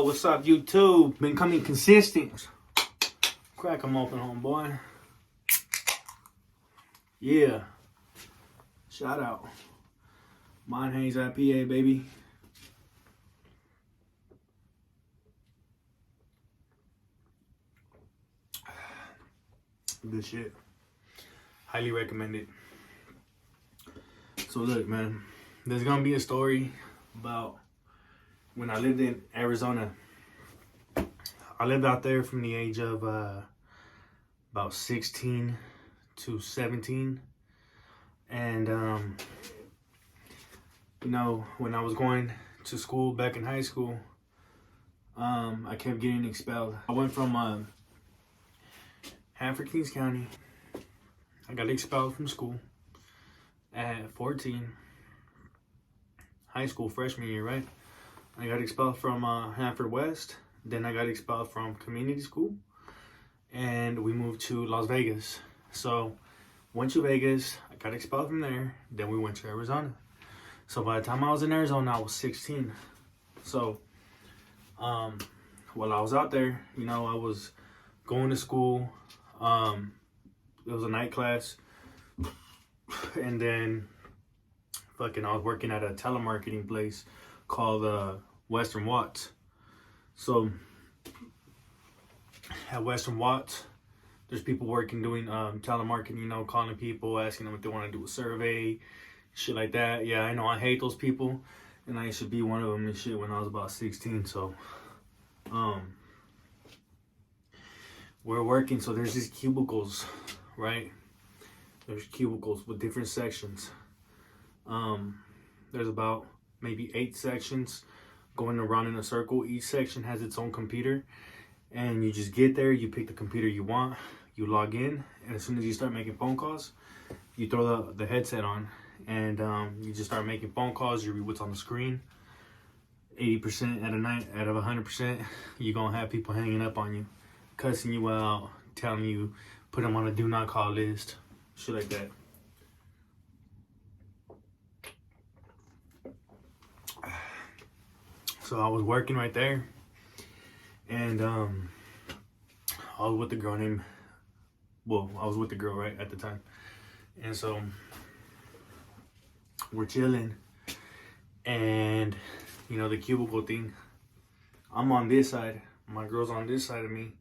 Yo, what's up, YouTube? Been coming consistent. Crack them open, homeboy. Yeah. Shout out. Mine Hayes IPA, baby. Good shit. Highly recommend it. So look, man, there's gonna be a story about when I lived in Arizona. I lived out there from the age of about 16 to 17. And, you know, when I was going to school back in high school, I kept getting expelled. I went from Hanford, Kings County. I got expelled from school at 14. High school, freshman year, right? I got expelled from Hanford West. Then I got expelled from community school. And we moved to Las Vegas. So, went to Vegas. I got expelled from there. Then we went to Arizona. So, by the time I was in Arizona, I was 16. So, while I was out there, you know, I was going to school. It was a night class. And then, I was working at a telemarketing place called Western Watts. So, at Western Watts, there's people working doing telemarketing, you know, calling people, asking them if they want to do a survey, shit like that. Yeah, I know, I hate those people, and I used to be one of them and shit when I was about 16. So, we're working, so there's these cubicles, right? There's cubicles with different sections. There's about maybe 8 sections going around in a circle. Each section has its own computer, and you just get there, you pick the computer you want, you log in, and as soon as you start making phone calls, you throw the headset on, and you just start making phone calls. You read what's on the screen. 80% at a night out of 100%, you're gonna have people hanging up on you, cussing you out, telling you put them on a do not call list, shit like that. So I was working right there, and I was with the girl I was with the girl right at the time, and so we're chilling, and you know, the cubicle thing, I'm on this side, my girl's on this side of me,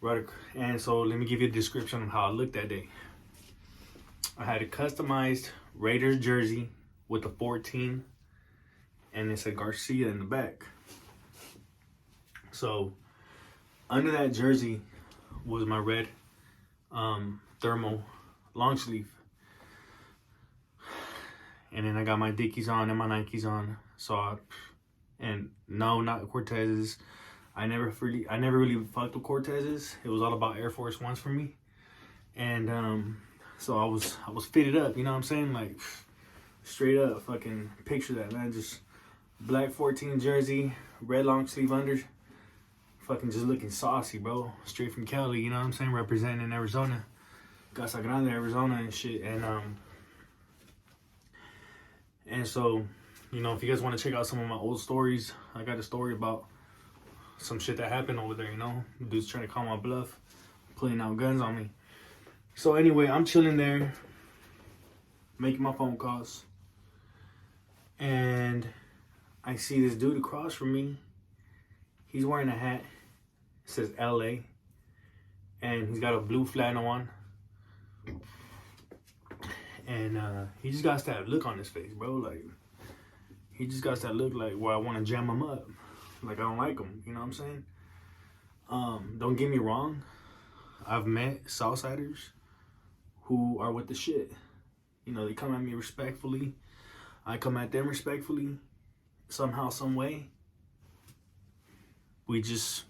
right? And so let me give you a description of how I looked that day. I had a customized Raiders jersey with a 14, and it said Garcia in the back. So under that jersey was my red thermal long sleeve, and then I got my Dickies on and my Nikes on. So and no, not Cortezes. I never really fucked with Cortezes. It was all about Air Force Ones for me. And so I was fitted up, you know what I'm saying? Like, straight up, fucking picture that, man. Just black 14 jersey, red long sleeve under, fucking just looking saucy, bro. Straight from Cali, you know what I'm saying? Representing in Arizona, Casa, Grande, Arizona and shit. And so, you know, if you guys want to check out some of my old stories, I got a story about some shit that happened over there, you know? Dude's trying to call my bluff, pulling out guns on me. So anyway, I'm chilling there, making my phone calls, and I see this dude across from me. He's wearing a hat. It says LA. And he's got a blue flannel on. And he just got that look on his face, bro. Like, he just got that look like where I want to jam him up. Like, I don't like him. You know what I'm saying? Don't get me wrong. I've met Southsiders who are with the shit. You know, they come at me respectfully. I come at them respectfully. Somehow, some way, we just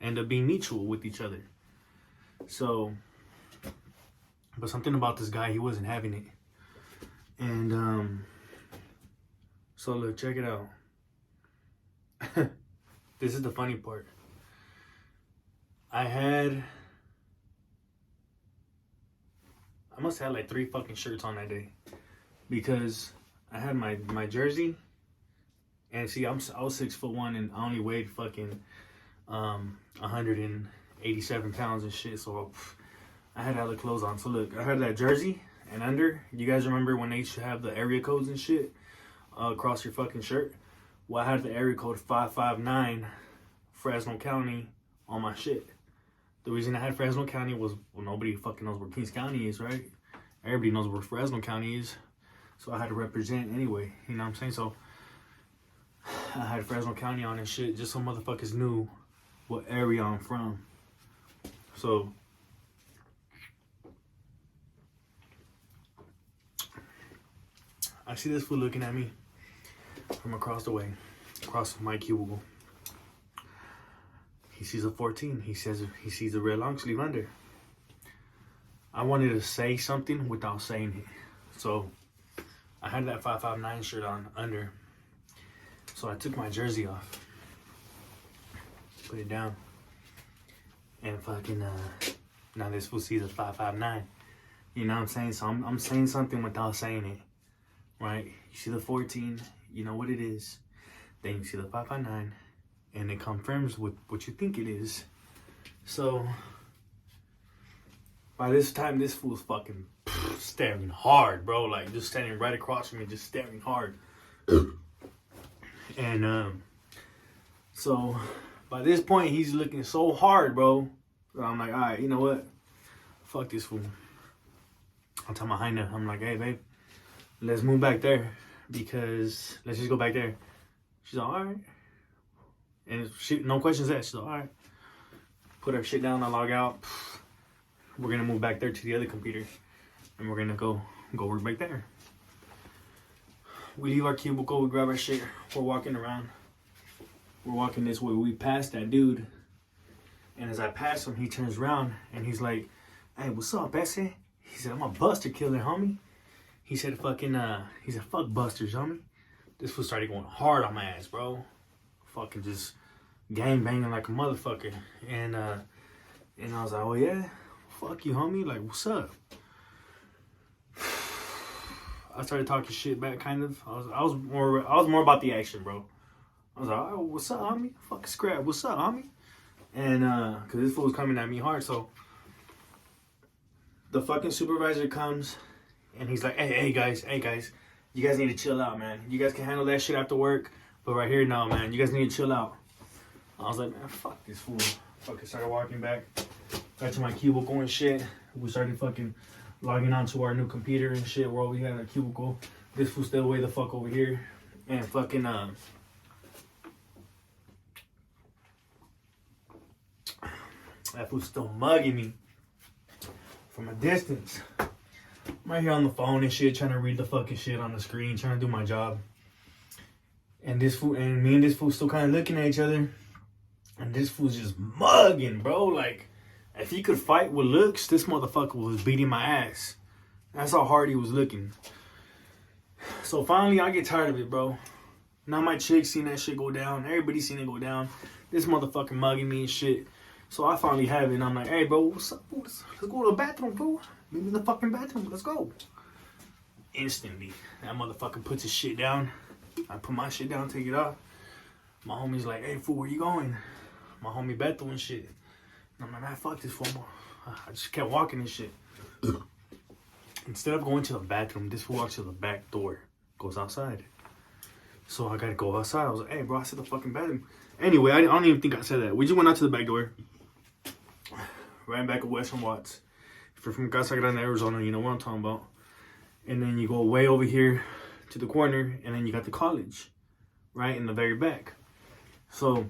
end up being mutual with each other. So, but something about this guy, he wasn't having it. And so look, check it out. This is the funny part. I must have like 3 fucking shirts on that day, because I had my jersey, And see, I was 6'1" and I only weighed fucking 187 pounds and shit. So I had other clothes on. So look, I had that jersey and under. You guys remember when they used to have the area codes and shit across your fucking shirt? Well, I had the area code 559 Fresno County on my shit. The reason I had Fresno County was, well, nobody fucking knows where Kings County is, right? Everybody knows where Fresno County is. So I had to represent anyway, you know what I'm saying? So I had Fresno County on and shit just so motherfuckers knew what area I'm from. So I see this fool looking at me from across the way, across my cubicle. He sees a 14. He says he sees a red long sleeve under. I wanted to say something without saying it. So I had that 559 shirt on under. So I took my jersey off, put it down, and fucking now this fool sees a 559. You know what I'm saying? So I'm saying something without saying it, right? You see the 14, you know what it is. Then you see the 559, and it confirms what you think it is. So by this time, this fool's fucking staring hard, bro. Like just standing right across from me, just staring hard. And so by this point, he's looking so hard, bro. So I'm like, all right, you know what? Fuck this fool. I'll tell my hyena, I'm like, hey, babe, let's move back there because let's just go back there. She's like, all right. And she, no questions asked. She's like, all right. Put her shit down, I log out. We're gonna move back there to the other computer, and we're gonna go work back there. We leave our cubicle, we grab our shit, we're walking around. We're walking this way, we pass that dude. And as I pass him, he turns around and he's like, hey, what's up, Bessie? He said, I'm a buster killer, homie. He said, fucking, he said, fuck busters, homie. This fool started going hard on my ass, bro. Fucking just gang banging like a motherfucker. And I was like, oh yeah? Fuck you, homie. Like, what's up? I started talking shit back, kind of. I was more about the action, bro. I was like, oh, what's up, homie? Fucking scrap. What's up, homie? And cause this fool was coming at me hard, so the fucking supervisor comes and he's like, hey guys, you guys need to chill out, man. You guys can handle that shit after work, but right here, no, man. You guys need to chill out. I was like, man, fuck this fool. Fucking started walking back to my cubicle and shit. We started fucking logging onto our new computer and shit where we had a cubicle. This fool still way the fuck over here. And fucking that fool's still mugging me from a distance. I'm right here on the phone and shit, trying to read the fucking shit on the screen, trying to do my job. And this fool and me and this fool still kind of looking at each other. And this fool's just mugging, bro. Like, if he could fight with looks, this motherfucker was beating my ass. That's how hard he was looking. So finally, I get tired of it, bro. Now my chick seen that shit go down. Everybody seen it go down. This motherfucker mugging me and shit. So I finally have it, and I'm like, hey, bro, what's up? Let's go to the bathroom, bro. Meet me in the fucking bathroom. Let's go. Instantly, that motherfucker puts his shit down. I put my shit down, take it off. My homie's like, hey, fool, where you going? My homie Bethel and shit. And I'm like, man, fuck this fool. I just kept walking and shit. Instead of going to the bathroom, this fool walks to the back door. Goes outside. So I gotta go outside. I was like, hey, bro, I said the fucking bathroom. Anyway, I don't even think I said that. We just went out to the back door. Ran back at Western Watts. If you're from Casa, Grande, Arizona, you know what I'm talking about. And then you go way over here to the corner, and then you got the college, right in the very back. So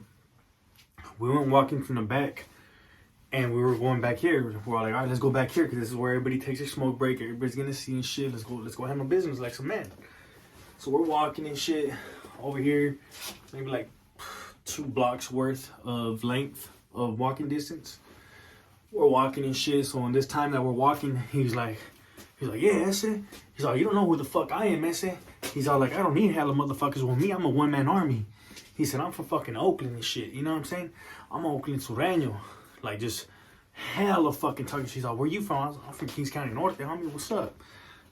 we went walking from the back, and we were going back here. We're all like, all right, let's go back here, because this is where everybody takes a smoke break. Everybody's gonna see and shit. Let's go handle business like some men. So we're walking and shit over here, maybe like 2 blocks worth of length of walking distance. We're walking and shit. So in this time that we're walking, he's like, yeah, ese. He's like, you don't know who the fuck I am, ese. He's all like, I don't need hella motherfuckers with me. I'm a one-man army. He said, I'm from fucking Oakland and shit. You know what I'm saying? I'm Oakland Sureno. Like, just hella fucking talking. She's like, where you from? I'm from Kings County, Norteno. Homie, what's up?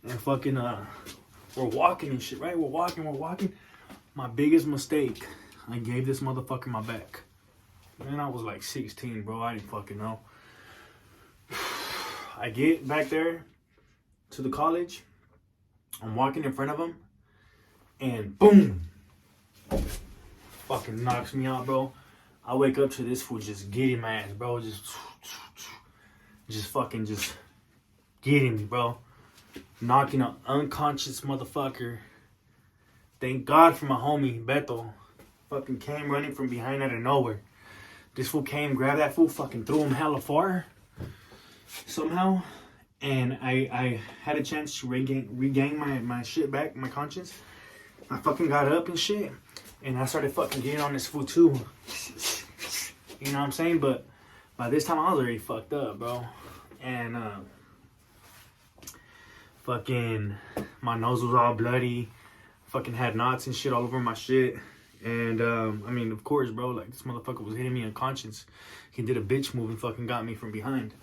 And fucking, we're walking and shit, right? We're walking. My biggest mistake, I gave this motherfucker my back. Man, I was like 16, bro. I didn't fucking know. I get back there to the college. I'm walking in front of him. And boom. Fucking knocks me out, bro. I wake up to this fool just getting my ass, bro. Just fucking just getting me, bro. Knocking an unconscious motherfucker. Thank God for my homie, Beto. Fucking came running from behind out of nowhere. This fool came, grabbed that fool, fucking threw him hella far. Somehow. And I had a chance to regain my shit back, my conscience. I fucking got up and shit. And I started fucking getting on this fool too. You know what I'm saying? But by this time I was already fucked up, bro. And fucking my nose was all bloody. Fucking had knots and shit all over my shit. And I mean, of course, bro, like this motherfucker was hitting me unconscious. He did a bitch move and fucking got me from behind.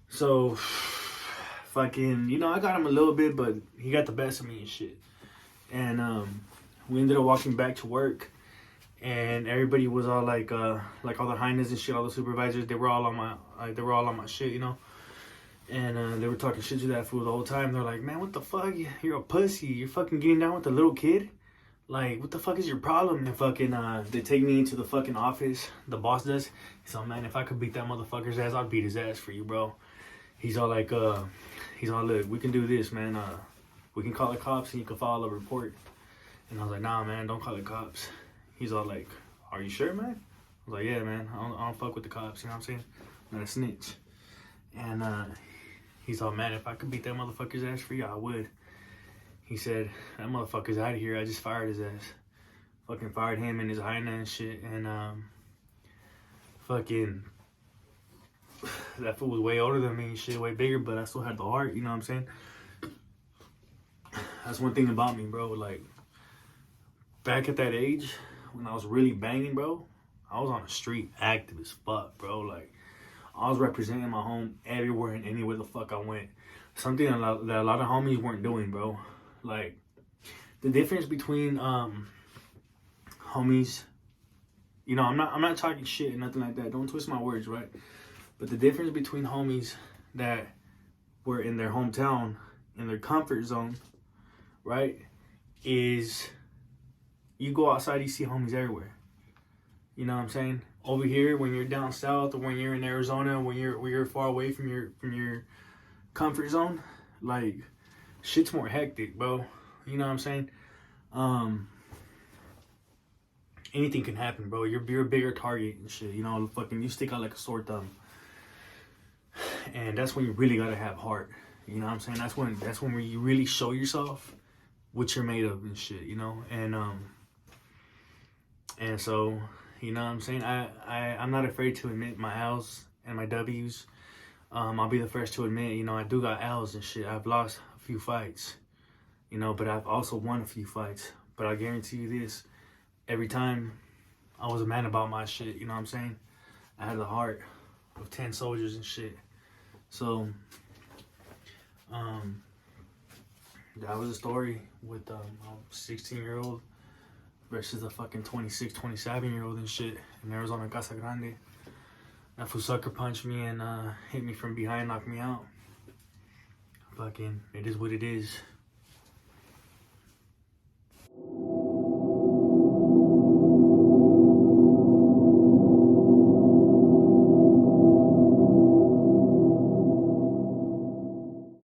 So fucking, you know, I got him a little bit, but he got the best of me and shit. And we ended up walking back to work, and everybody was all like all the highness and shit, all the supervisors, they were all on my shit, you know. And they were talking shit to that fool the whole time. They're like, man, what the fuck? You're a pussy. You're fucking getting down with a little kid? Like, what the fuck is your problem? And fucking, they take me into the fucking office. The boss does. He's like, man, if I could beat that motherfucker's ass, I'd beat his ass for you, bro. He's all like, look, we can do this, man. We can call the cops and you can file a report. And I was like, nah, man, don't call the cops. He's all like, are you sure, man? I was like, yeah, man, I don't fuck with the cops, you know what I'm saying? I'm not a snitch. And he's all, man, if I could beat that motherfucker's ass for you, I would. He said, that motherfucker's out of here. I just fired his ass. Fucking fired him and his hyena and shit. And fucking, that fool was way older than me and shit, way bigger, but I still had the heart, you know what I'm saying? That's one thing about me, bro. Like, back at that age, when I was really banging, bro, I was on the street active as fuck, bro. Like, I was representing my home everywhere and anywhere the fuck I went. Something that a lot of homies weren't doing, bro. Like, the difference between homies, you know, I'm not talking shit and nothing like that. Don't twist my words, right? But the difference between homies that were in their hometown, in their comfort zone, right, is you go outside, you see homies everywhere. You know what I'm saying? Over here, when you're down south or when you're in Arizona, when you're far away from your comfort zone, like, shit's more hectic, bro. You know what I'm saying? Anything can happen, bro. You're a bigger target and shit. You know, fucking, you stick out like a sore thumb. And that's when you really gotta have heart. You know what I'm saying? That's when you really show yourself what you're made of and shit, you know? And so, you know what I'm saying? I'm not afraid to admit my L's and my W's. I'll be the first to admit, you know, I do got L's and shit. I've lost a few fights, you know, but I've also won a few fights. But I guarantee you this, every time I was a man about my shit, you know what I'm saying? I had the heart of 10 soldiers and shit. So, that was a story with a 16-year-old versus a fucking 26, 27-year-old and shit in Arizona, Casa Grande. That fool sucker punched me and hit me from behind, knocked me out. Fucking, it is what it is.